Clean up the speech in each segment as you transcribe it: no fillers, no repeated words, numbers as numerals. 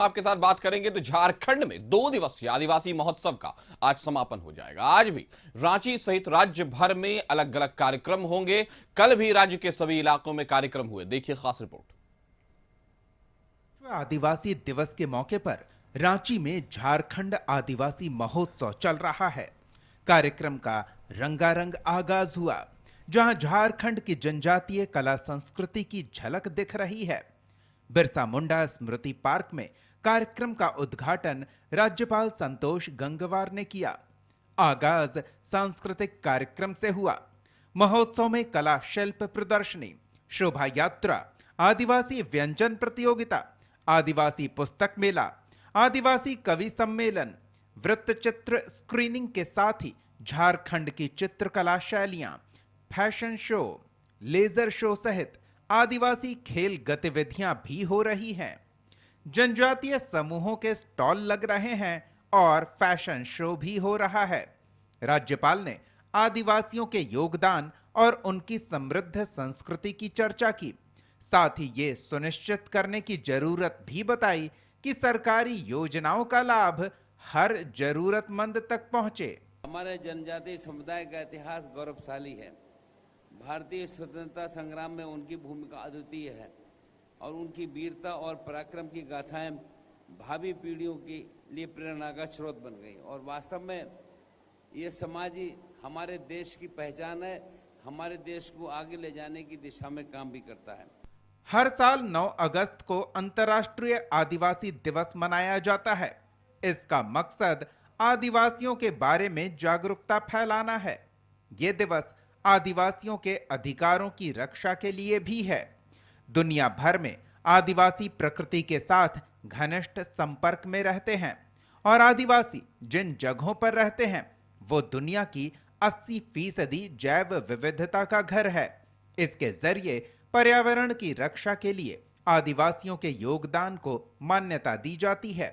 आपके साथ बात करेंगे तो झारखंड में 2 दिवसीय आदिवासी महोत्सव का आज समापन हो जाएगा। आज भी रांची सहित राज्य भर में अलग अलग कार्यक्रम होंगे। कल भी राज्य के सभी इलाकों में कार्यक्रम हुए। देखिए खास रिपोर्ट। आदिवासी दिवस के मौके पर रांची में झारखंड आदिवासी महोत्सव चल रहा है। कार्यक्रम का रंगारंग आगाज हुआ, जहां झारखंड की जनजातीय कला संस्कृति की झलक दिख रही है। बिरसा मुंडा स्मृति पार्क में कार्यक्रम का उद्घाटन राज्यपाल संतोष गंगवार ने किया। आगाज सांस्कृतिक कार्यक्रम से हुआ। महोत्सव में कला शिल्प प्रदर्शनी, शोभा यात्रा, आदिवासी व्यंजन प्रतियोगिता, आदिवासी पुस्तक मेला, आदिवासी कवि सम्मेलन, वृत्तचित्र स्क्रीनिंग के साथ ही झारखंड की चित्रकला शैलियां, फैशन शो, लेजर शो सहित आदिवासी खेल गतिविधियां भी हो रही हैं। जनजातीय समूहों के स्टॉल लग रहे हैं और फैशन शो भी हो रहा है। राज्यपाल ने आदिवासियों के योगदान और उनकी समृद्ध संस्कृति की चर्चा की। साथ ही ये सुनिश्चित करने की जरूरत भी बताई कि सरकारी योजनाओं का लाभ हर जरूरतमंद तक पहुंचे। हमारे जनजातीय समुदाय का इतिहास गौरवशाली है। भारतीय स्वतंत्रता संग्राम में उनकी भूमिका अद्वितीय है और उनकी वीरता और पराक्रम की गाथाएं भावी पीढ़ियों के लिए प्रेरणा का स्रोत बन गई और वास्तव में ये समाज ही हमारे देश की पहचान है, हमारे देश को आगे ले जाने की दिशा में काम भी करता है। हर साल 9 अगस्त को अंतर्राष्ट्रीय आदिवासी दिवस मनाया जाता है। इसका मकसद आदिवासियों के बारे में जागरूकता फैलाना है। ये दिवस आदिवासियों के अधिकारों की रक्षा के लिए भी है। दुनिया भर में आदिवासी प्रकृति के साथ घनिष्ठ संपर्क में रहते हैं और आदिवासी जिन जगहों पर रहते हैं वो दुनिया की 80% जैव विविधता का घर है। इसके जरिए पर्यावरण की रक्षा के लिए आदिवासियों के योगदान को मान्यता दी जाती है।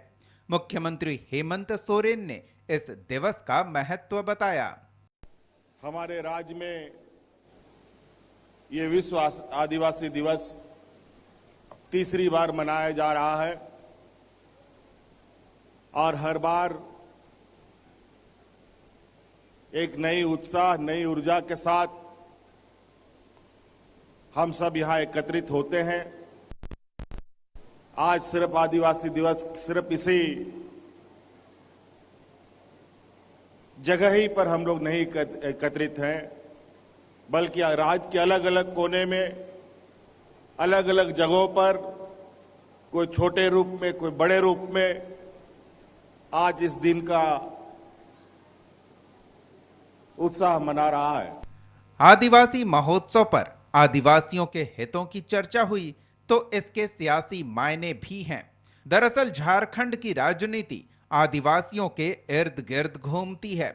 मुख्यमंत्री हेमंत सोरेन ने इस दिवस का महत्व बताया। हमारे राज्य में ये विश्व आदिवासी दिवस तीसरी बार मनाया जा रहा है और हर बार एक नई उत्साह, नई ऊर्जा के साथ हम सब यहां एकत्रित होते हैं। आज सिर्फ आदिवासी दिवस सिर्फ इसी जगह ही पर हम लोग नहीं एकत्रित हैं, बल्कि राज्य के अलग अलग कोने में, अलग अलग जगहों पर, कोई छोटे रूप में, कोई बड़े रूप में आज इस दिन का उत्साह मना रहा है। आदिवासी महोत्सव पर आदिवासियों के हितों की चर्चा हुई तो इसके सियासी मायने भी हैं। दरअसल झारखंड की राजनीति आदिवासियों के इर्द गिर्द घूमती है।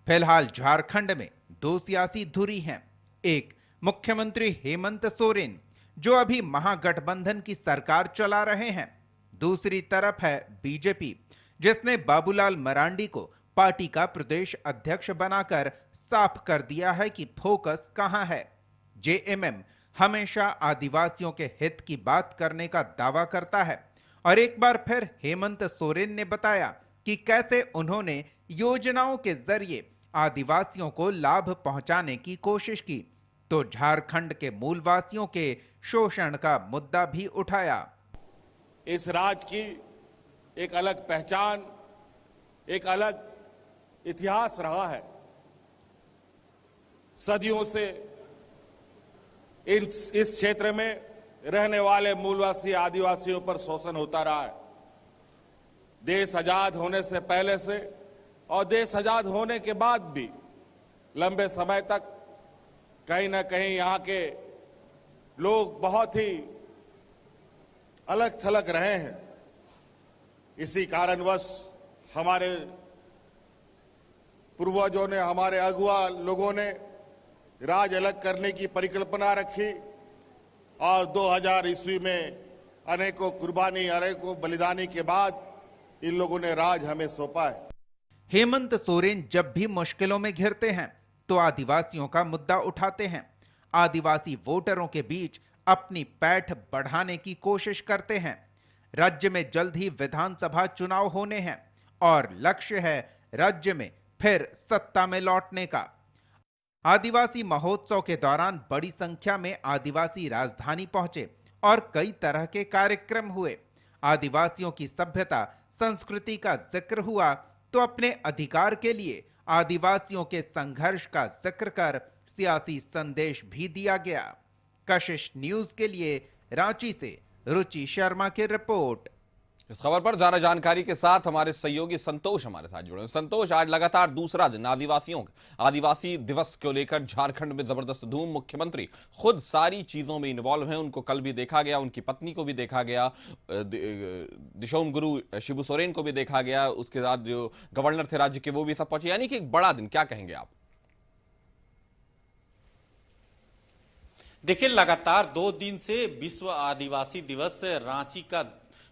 फिलहाल झारखंड में 2 सियासी धुरी हैं। एक, मुख्यमंत्री हेमंत सोरेन जो अभी महागठबंधन की सरकार चला रहे हैं। दूसरी तरफ है बीजेपी, जिसने बाबूलाल मरांडी को पार्टी का प्रदेश अध्यक्ष बनाकर साफ कर दिया है कि फोकस कहां है। जेएमएम हमेशा आदिवासियों के हित की बात करने का दावा करता है और एक बार फिर हेमंत सोरेन ने बताया कि कैसे उन्होंने योजनाओं के जरिए आदिवासियों को लाभ पहुंचाने की कोशिश की, तो झारखंड के मूलवासियों के शोषण का मुद्दा भी उठाया। इस राज्य की एक अलग पहचान, एक अलग इतिहास रहा है। सदियों से इस क्षेत्र में रहने वाले मूलवासी आदिवासियों पर शोषण होता रहा है। देश आजाद होने से पहले से और देश आजाद होने के बाद भी लंबे समय तक कहीं ना कहीं यहाँ के लोग बहुत ही अलग थलग रहे हैं। इसी कारणवश हमारे पूर्वजों ने, हमारे अगुआ लोगों ने राज अलग करने की परिकल्पना रखी और 2000 ईस्वी में अनेकों कुर्बानी, अनेकों बलिदानी के बाद इन लोगों ने राज हमें सौंपा है। हेमंत सोरेन जब भी मुश्किलों में घिरते हैं तो आदिवासियों का मुद्दा उठाते हैं। आदिवासी वोटरों के बीच अपनी पैठ बढ़ाने की कोशिश करते हैं। राज्य में जल्द ही विधानसभा चुनाव होने हैं और लक्ष्य है राज्य में फिर सत्ता में लौटने का। आदिवासी महोत्सव के दौरान बड़ी संख्या में आदिवासी राजधानी पहुंचे और कई तरह के कार्यक्रम हुए। आदिवासियों की सभ्यता संस्कृति का जिक्र हुआ तो अपने अधिकार के लिए आदिवासियों के संघर्ष का जिक्र कर सियासी संदेश भी दिया गया। कशिश न्यूज के लिए रांची से रुचि शर्मा की रिपोर्ट। इस खबर पर ज्यादा जानकारी के साथ हमारे सहयोगी संतोष हमारे साथ जुड़े हैं। संतोष, आज लगातार दूसरा दिन आदिवासी दिवस को लेकर झारखंड में जबरदस्त धूम। मुख्यमंत्री खुद सारी चीजों में इन्वॉल्व हैं। उनको कल भी देखा गया, उनकी पत्नी को भी देखा गया, दिशोम गुरु शिबू सोरेन को भी देखा गया, उसके साथ जो गवर्नर थे राज्य के वो भी सब पहुंचे, यानी कि एक बड़ा दिन। क्या कहेंगे आप? देखिए, लगातार 2 दिन से विश्व आदिवासी दिवस रांची का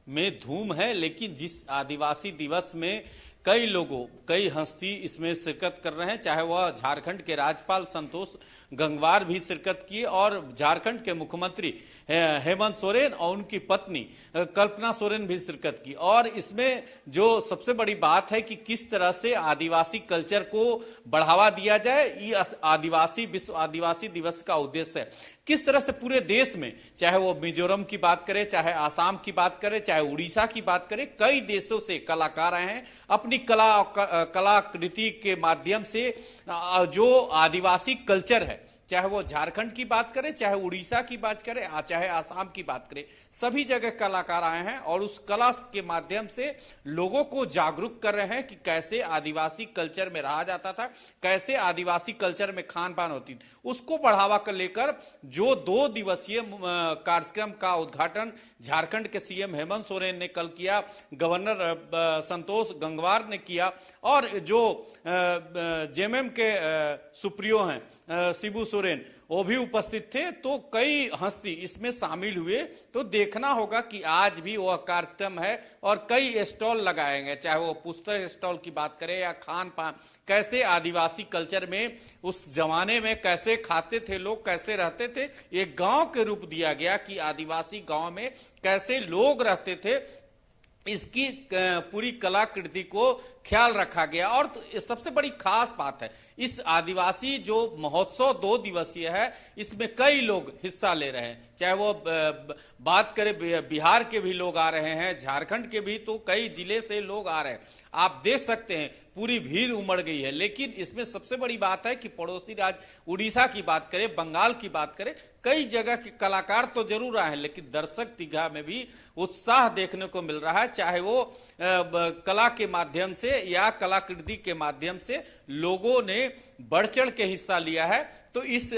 में धूम है, लेकिन जिस आदिवासी दिवस में कई हस्ती इसमें शिरकत कर रहे हैं, चाहे वह झारखंड के राज्यपाल संतोष गंगवार भी शिरकत किए और झारखंड के मुख्यमंत्री हेमंत सोरेन और उनकी पत्नी कल्पना सोरेन भी शिरकत की। और इसमें जो सबसे बड़ी बात है कि किस तरह से आदिवासी कल्चर को बढ़ावा दिया जाए, ये विश्व आदिवासी दिवस का उद्देश्य है। किस तरह से पूरे देश में, चाहे वो मिजोरम की बात करें, चाहे आसाम की बात करें, चाहे उड़ीसा की बात करें, कई देशों से कलाकार आए हैं अपनी कलाकृति के माध्यम से जो आदिवासी कल्चर है, चाहे वो झारखंड की बात करें, चाहे उड़ीसा की बात करें, चाहे आसाम की बात करें, सभी जगह कलाकार आए हैं और उस कला के माध्यम से लोगों को जागरूक कर रहे हैं कि कैसे आदिवासी कल्चर में रहा जाता था, कैसे आदिवासी कल्चर में खान पान होती थी। उसको बढ़ावा कर लेकर जो 2 दिवसीय कार्यक्रम का उद्घाटन झारखंड के सीएम हेमंत सोरेन ने कल किया, गवर्नर संतोष गंगवार ने किया और जो जेएमएम के सुप्रीयो हैं शिबू सोरेन, वो भी उपस्थित थे। तो कई हस्ती इसमें शामिल हुए। तो देखना होगा कि आज भी वह कार्यक्रम है और कई स्टॉल लगाए गए, चाहे वो पुस्तक स्टॉल की बात करें या खान पान, कैसे आदिवासी कल्चर में उस जमाने में कैसे खाते थे लोग, कैसे रहते थे, एक गांव के रूप दिया गया कि आदिवासी गांव में कैसे लोग रहते थे, इसकी पूरी कलाकृति को ख्याल रखा गया। और तो सबसे बड़ी खास बात है, इस आदिवासी जो महोत्सव 2 दिवसीय है, इसमें कई लोग हिस्सा ले रहे हैं, चाहे वो बात करें बिहार के भी लोग आ रहे हैं, झारखंड के भी, तो कई जिले से लोग आ रहे हैं। आप देख सकते हैं पूरी भीड़ उमड़ गई है। लेकिन इसमें सबसे बड़ी बात है कि पड़ोसी राज्य उड़ीसा की बात करें, बंगाल की बात करें, कई जगह के कलाकार तो जरूर आए हैं, लेकिन दर्शक दीर्घा में भी उत्साह देखने को मिल रहा है, चाहे वो कला के माध्यम से या कलाकृति के माध्यम से लोगों ने बढ़ चढ़ के हिस्सा लिया है। तो इस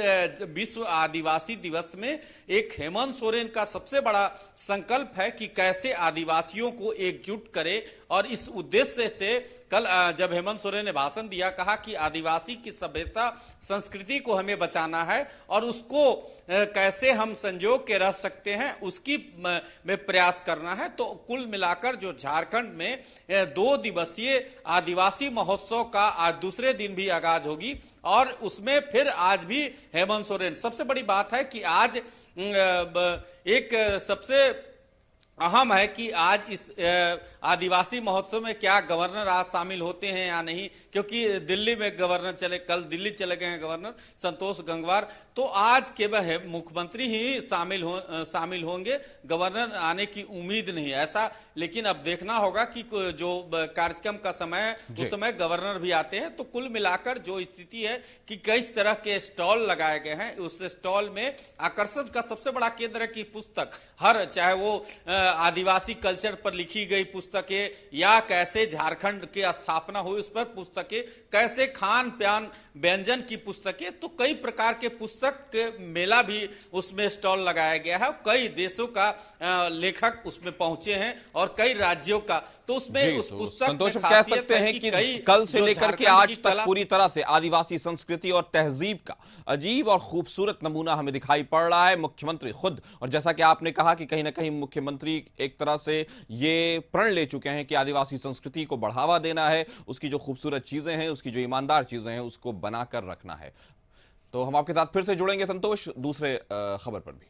विश्व आदिवासी दिवस में एक हेमंत सोरेन का सबसे बड़ा संकल्प है कि कैसे आदिवासियों को एकजुट करे। और इस उद्देश्य से कल जब हेमंत सोरेन ने भाषण दिया, कहा कि आदिवासी की सभ्यता संस्कृति को हमें बचाना है और उसको कैसे हम संजो के रह सकते हैं, उसकी में प्रयास करना है। तो कुल मिलाकर जो झारखंड में 2 दिवसीय आदिवासी महोत्सव का आज दूसरे दिन भी आगाज होगी और उसमें फिर आज भी हेमंत सोरेन, सबसे बड़ी बात है कि आज एक सबसे अहम है कि आज इस आदिवासी महोत्सव में क्या गवर्नर आज शामिल होते हैं या नहीं, क्योंकि दिल्ली में गवर्नर कल दिल्ली चले गए हैं गवर्नर संतोष गंगवार, तो आज केवल मुख्यमंत्री ही शामिल होंगे, गवर्नर आने की उम्मीद नहीं है ऐसा। लेकिन अब देखना होगा कि जो कार्यक्रम का समय है उस समय गवर्नर भी आते हैं। तो कुल मिलाकर जो स्थिति है कि किस तरह के स्टॉल लगाए गए हैं, उस स्टॉल में आकर्षण का सबसे बड़ा केंद्र है कि पुस्तक, हर चाहे वो आदिवासी कल्चर पर लिखी गई पुस्तकें या कैसे झारखंड की स्थापना हुई उस पर पुस्तकें, कैसे खान पान व्यंजन की पुस्तकें, तो कई प्रकार के पुस्तक मेला भी उसमें स्टॉल लगाया गया है। कई देशों का लेखक उसमें पहुंचे हैं और कई राज्यों का, तो उसमें उस पुस्तक संतोष कह सकते हैं कि कल से लेकर के आज तक पूरी तरह से आदिवासी संस्कृति और तहजीब का अजीब और खूबसूरत नमूना हमें दिखाई पड़ रहा है। मुख्यमंत्री खुद, और जैसा कि आपने कहा कि कहीं ना कहीं मुख्यमंत्री एक तरह से ये प्रण ले चुके हैं कि आदिवासी संस्कृति को बढ़ावा देना है, उसकी जो खूबसूरत चीजें हैं, उसकी जो ईमानदार चीजें हैं, उसको बनाकर रखना है। तो हम आपके साथ फिर से जुड़ेंगे संतोष दूसरे खबर पर भी।